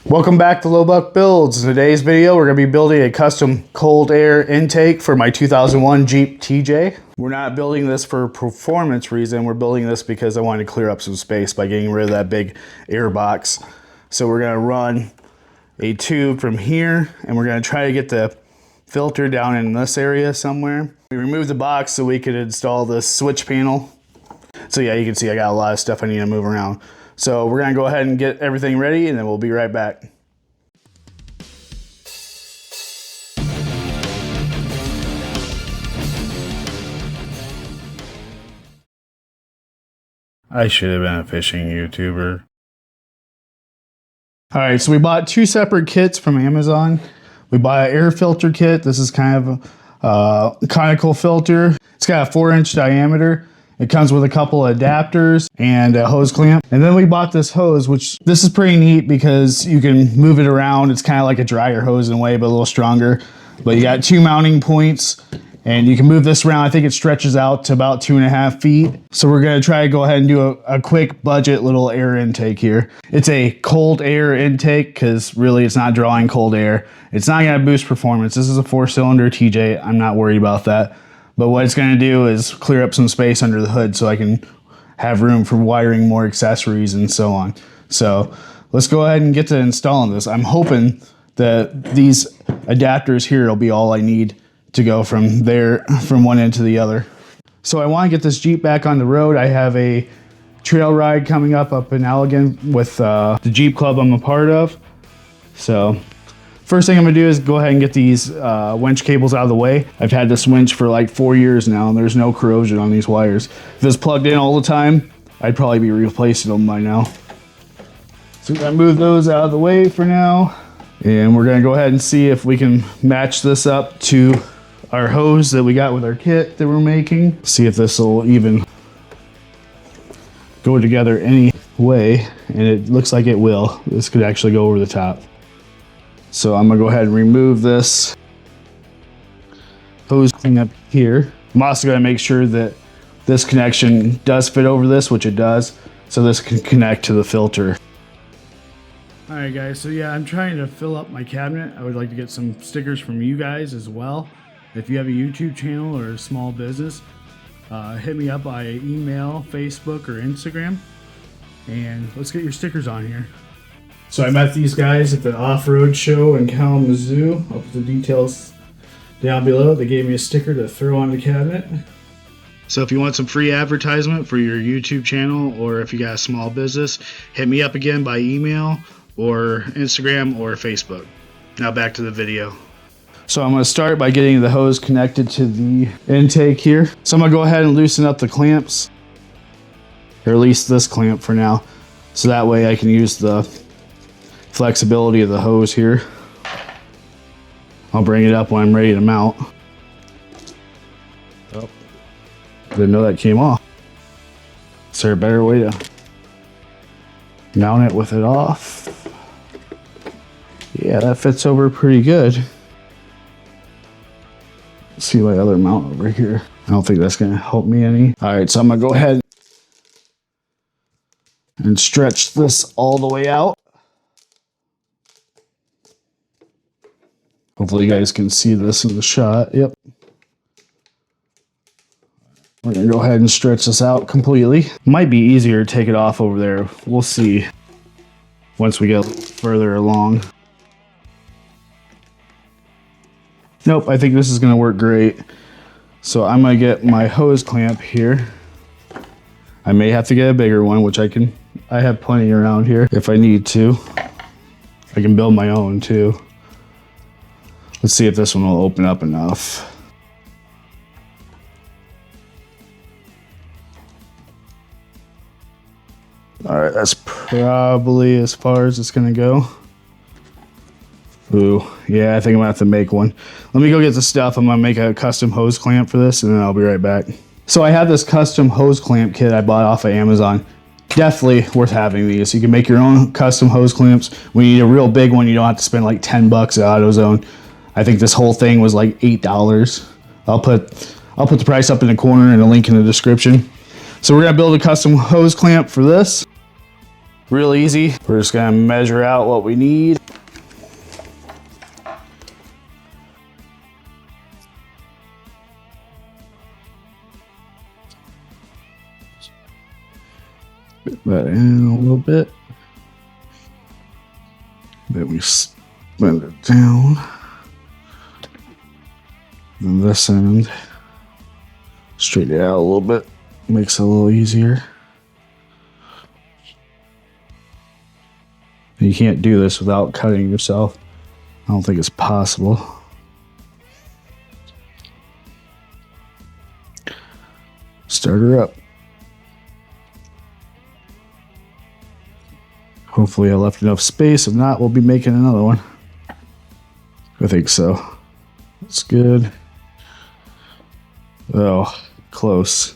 Welcome back to Low Buck Builds. In today's video, we're going to be building a custom cold air intake for my 2001 Jeep TJ. We're not building this for performance reason. We're building this because I wanted to clear up some space by getting rid of that big air box. So we're going to run a tube from here, and we're going to try to get the filter down in this area somewhere. We removed the box so we could install this switch panel. So yeah, you can see I got a lot of stuff I need to move around. So we're gonna go ahead and get everything ready, and then we'll be right back. I should have been a fishing YouTuber. All right, so we bought two separate kits from Amazon. We bought an air filter kit. This is kind of a conical filter. It's got a 4-inch diameter. It comes with a couple of adapters and a hose clamp. And then we bought this hose, which this is pretty neat because you can move it around. It's kind of like a dryer hose in a way, but a little stronger. But you got two mounting points and you can move this around. I think it stretches out to about 2.5 feet. So we're gonna try to go ahead and do a quick budget little air intake here. It's a cold air intake because really it's not drawing cold air. It's not gonna boost performance. This is a 4-cylinder TJ. I'm not worried about that. But what it's going to do is clear up some space under the hood so I can have room for wiring more accessories and so on. So let's go ahead and get to installing this. I'm hoping that these adapters here will be all I need to go from one end to the other. So I want to get this Jeep back on the road. I have a trail ride coming up in Allegan with the Jeep club I'm a part of. So first thing I'm gonna do is go ahead and get these winch cables out of the way. I've had this winch for like 4 years now and there's no corrosion on these wires. If it's plugged in all the time, I'd probably be replacing them by now. So I'm gonna move those out of the way for now. And we're gonna go ahead and see if we can match this up to our hose that we got with our kit that we're making. See if this will even go together any way. And it looks like it will. This could actually go over the top. So I'm gonna go ahead and remove this hose cleanup here. I'm also gonna make sure that this connection does fit over this, which it does, so this can connect to the filter. All right guys, so yeah, I'm trying to fill up my cabinet. I would like to get some stickers from you guys as well. If you have a YouTube channel or a small business, hit me up by email, Facebook, or Instagram, and let's get your stickers on here. So I met these guys at the off-road show in Kalamazoo. I'll put the details down below. They gave me a sticker to throw on the cabinet. So if you want some free advertisement for your YouTube channel, or if you got a small business, hit me up again by email or Instagram or Facebook. Now back to the video. So I'm going to start by getting the hose connected to the intake here. So I'm going to go ahead and loosen up the clamps, or at least this clamp for now, so that way I can use the flexibility of the hose here. I'll bring it up when I'm ready to mount. Oh, didn't know that came off. Is there a better way to mount it with it off? Yeah, that fits over pretty good. Let's see my other mount over here. I don't think that's gonna help me any. All right, so I'm gonna go ahead and stretch this all the way out. Hopefully you guys can see this in the shot. Yep. We're gonna go ahead and stretch this out completely. Might be easier to take it off over there. We'll see once we get further along. Nope, I think this is gonna work great. So I'm gonna get my hose clamp here. I may have to get a bigger one, which I have plenty around here if I need to. I can build my own too. Let's see if this one will open up enough. All right, that's probably as far as it's gonna go. Ooh, yeah, I think I'm gonna have to make one. Let me go get the stuff. I'm gonna make a custom hose clamp for this and then I'll be right back. So I have this custom hose clamp kit I bought off of Amazon. Definitely worth having these. You can make your own custom hose clamps. When you need a real big one, you don't have to spend like 10 bucks at AutoZone. I think this whole thing was like $8. I'll put the price up in the corner and a link in the description. So we're gonna build a custom hose clamp for this. Real easy. We're just gonna measure out what we need. Fit that in a little bit. Then we bend it down. Then this end, straighten it out a little bit. Makes it a little easier. You can't do this without cutting yourself. I don't think it's possible. Start her up. Hopefully I left enough space. If not, we'll be making another one. I think so. That's good. Oh, close.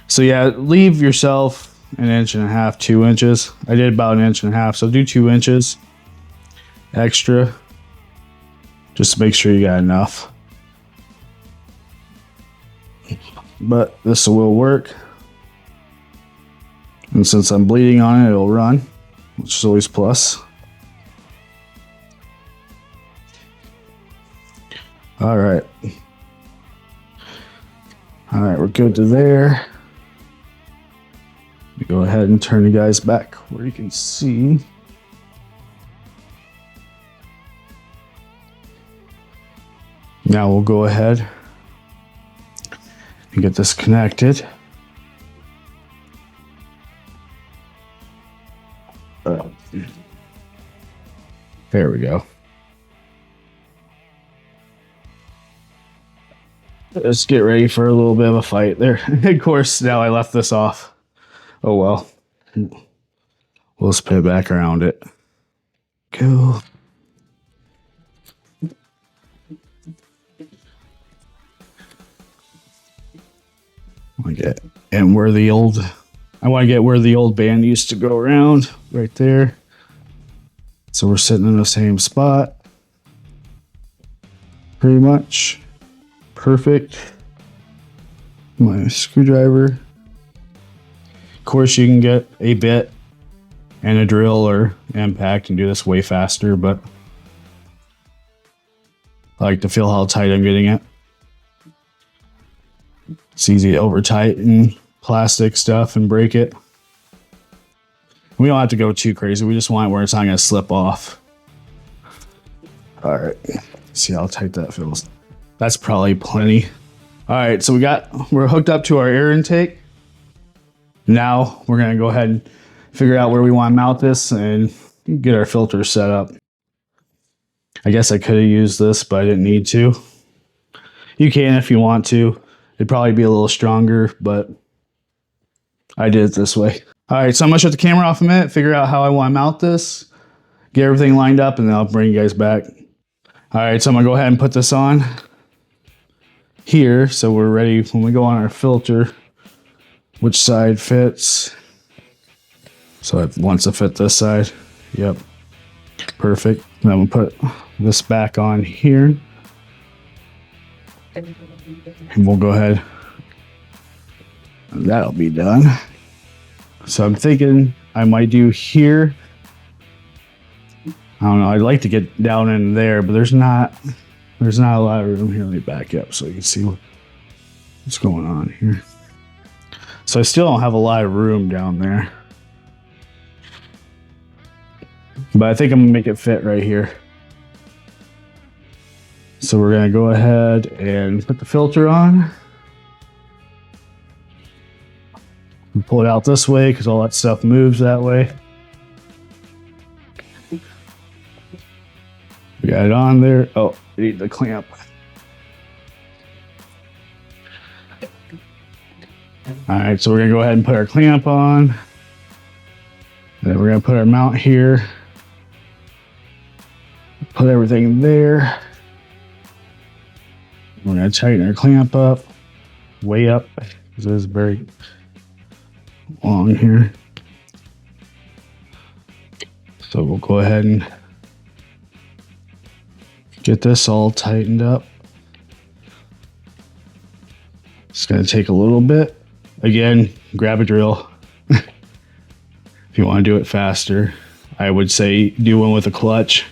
So yeah, leave yourself an inch and a half, 2 inches. I did about an inch and a half, so do 2 inches extra. Just to make sure you got enough. But this will work. And since I'm bleeding on it, it'll run, which is always plus. All right. All right, we're good to there. Go ahead and turn you guys back where you can see. Now we'll go ahead and get this connected. There we go. Let's get ready for a little bit of a fight there. Of course, now I left this off. Oh well. We'll spin back around it. Go. I want to get where the old band used to go around, right there. So we're sitting in the same spot. Pretty much. Perfect. My screwdriver. Of course, you can get a bit and a drill or impact and do this way faster, but I like to feel how tight I'm getting it. It's easy to over tighten plastic stuff and break it. We don't have to go too crazy. We just want it where it's not going to slip off. All right. See how tight that feels. That's probably plenty. All right. So we're hooked up to our air intake. Now we're going to go ahead and figure out where we want to mount this and get our filter set up. I guess I could have used this, but I didn't need to. You can if you want to. It'd probably be a little stronger, but I did it this way. All right, so I'm gonna shut the camera off a minute, figure out how I want to mount this, get everything lined up, and then I'll bring you guys back. All right, so I'm gonna go ahead and put this on here so we're ready when we go on our filter, which side fits. So it wants to fit this side. Yep, perfect. Then we'll put this back on here. And we'll go ahead. And that'll be done. So I'm thinking I might do here. I don't know. I'd like to get down in there, but there's not a lot of room here. Let me back up so you can see what's going on here. So I still don't have a lot of room down there. But I think I'm gonna make it fit right here. So we're gonna go ahead and put the filter on. And pull it out this way because all that stuff moves that way. We got it on there. Oh, we need the clamp. All right, so we're gonna go ahead and put our clamp on. And then we're gonna put our mount here. Put everything there. We're gonna tighten our clamp up, way up, because it is very long here. So we'll go ahead and get this all tightened up. It's gonna take a little bit. Again, grab a drill. you want to do it faster, I would say do one with a clutch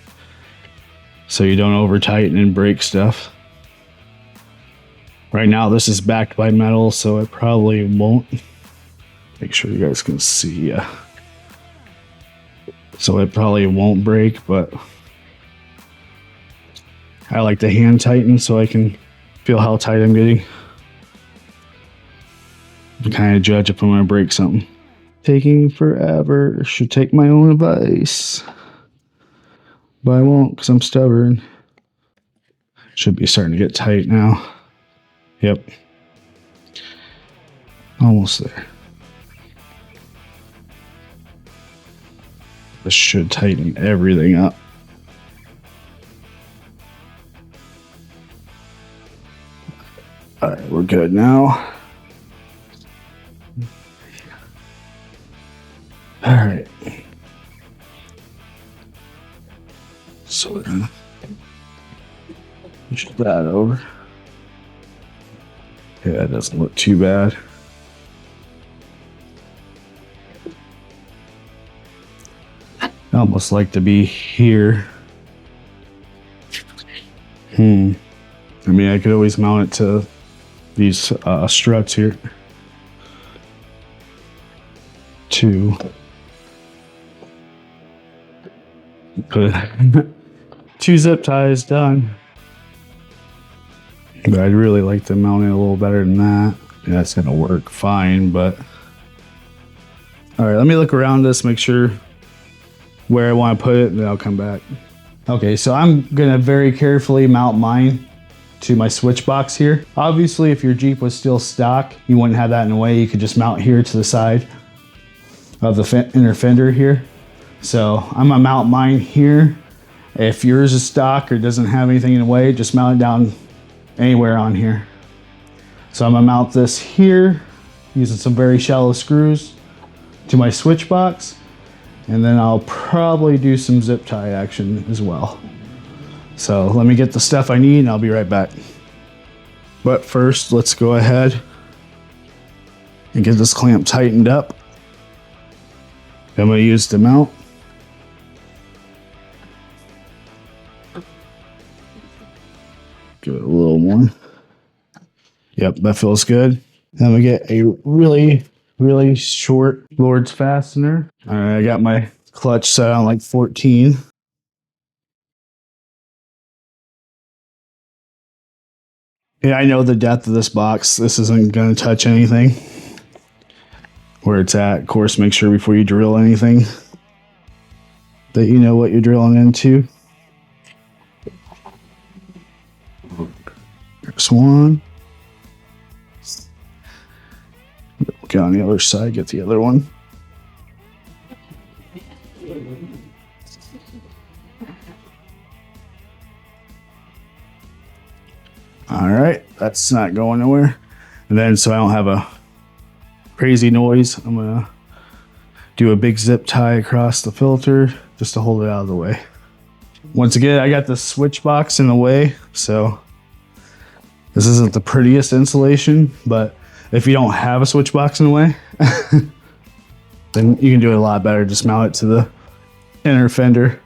so you don't over tighten and break stuff. Right now this is backed by metal, so it probably won't. Make sure you guys can see. So it probably won't break, but I like to hand tighten so I can feel how tight I'm getting. To kind of judge if I'm going to break something. Taking forever. Should take my own advice. But I won't because I'm stubborn. Should be starting to get tight now. Yep. Almost there. This should tighten everything up. All right, we're good now. All right. So we're gonna push that over. Yeah, that doesn't look too bad. I almost like to be here. I mean, I could always mount it to these struts here. Two zip ties done. But I'd really like to mount it a little better than that. Yeah, that's gonna work fine, but all right, let me look around this, make sure where I want to put it, and then I'll come back. Okay, so I'm gonna very carefully mount mine to my switch box here. Obviously, if your Jeep was still stock, you wouldn't have that in the way. You could just mount here to the side of the inner fender here. So I'm gonna mount mine here. If yours is stock or doesn't have anything in the way, just mount it down anywhere on here. So I'm gonna mount this here using some very shallow screws to my switch box, and then I'll probably do some zip tie action as well. So let me get the stuff I need and I'll be right back. But first, let's go ahead and get this clamp tightened up. I'm going to use the mount. Give it a little more. Yep, that feels good. Then we get a really, really short Lord's fastener. All right, I got my clutch set on like 14. Yeah, I know the depth of this box. This isn't going to touch anything. Where it's at, of course, make sure before you drill anything that you know what you're drilling into. There's one. Get on the other side, get the other one. All right, that's not going nowhere. And then so I don't have a crazy noise, I'm gonna do a big zip tie across the filter just to hold it out of the way. Once again, I got the switch box in the way, so this isn't the prettiest installation, but if you don't have a switch box in the way, then you can do it a lot better. Just mount it to the inner fender.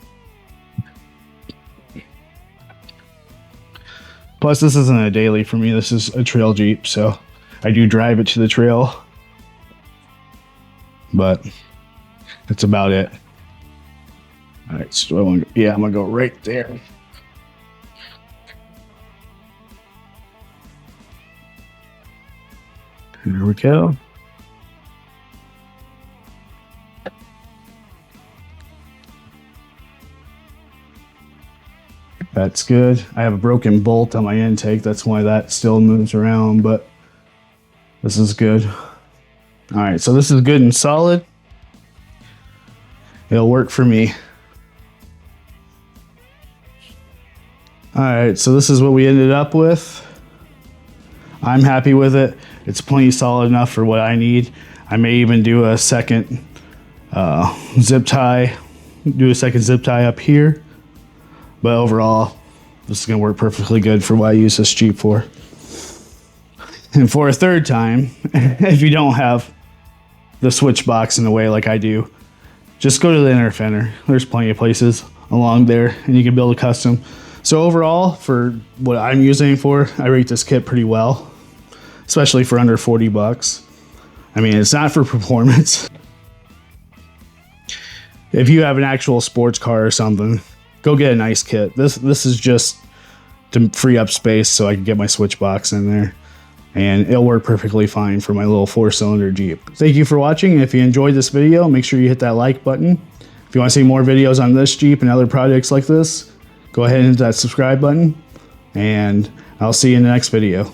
Plus, this isn't a daily for me. This is a trail Jeep, so I do drive it to the trail. But that's about it. All right, so I'm gonna go right there. There we go. That's good. I have a broken bolt on my intake. That's why that still moves around, but this is good. All right, so this is good and solid. It'll work for me. All right, so this is what we ended up with. I'm happy with it. It's plenty solid enough for what I need. I may even do a second zip tie, up here. But overall, this is gonna work perfectly good for what I use this Jeep for. And for a third time, if you don't have the switch box in the way like I do, just go to the inner fender. There's plenty of places along there, and you can build a custom. So overall, for what I'm using it for, I rate this kit pretty well, especially for under 40 bucks. I mean, it's not for performance. If you have an actual sports car or something, go get a nice kit. This is just to free up space so I can get my switch box in there. And it'll work perfectly fine for my little 4-cylinder Jeep. Thank you for watching. If you enjoyed this video, make sure you hit that like button. If you want to see more videos on this Jeep and other projects like this, go ahead and hit that subscribe button. And I'll see you in the next video.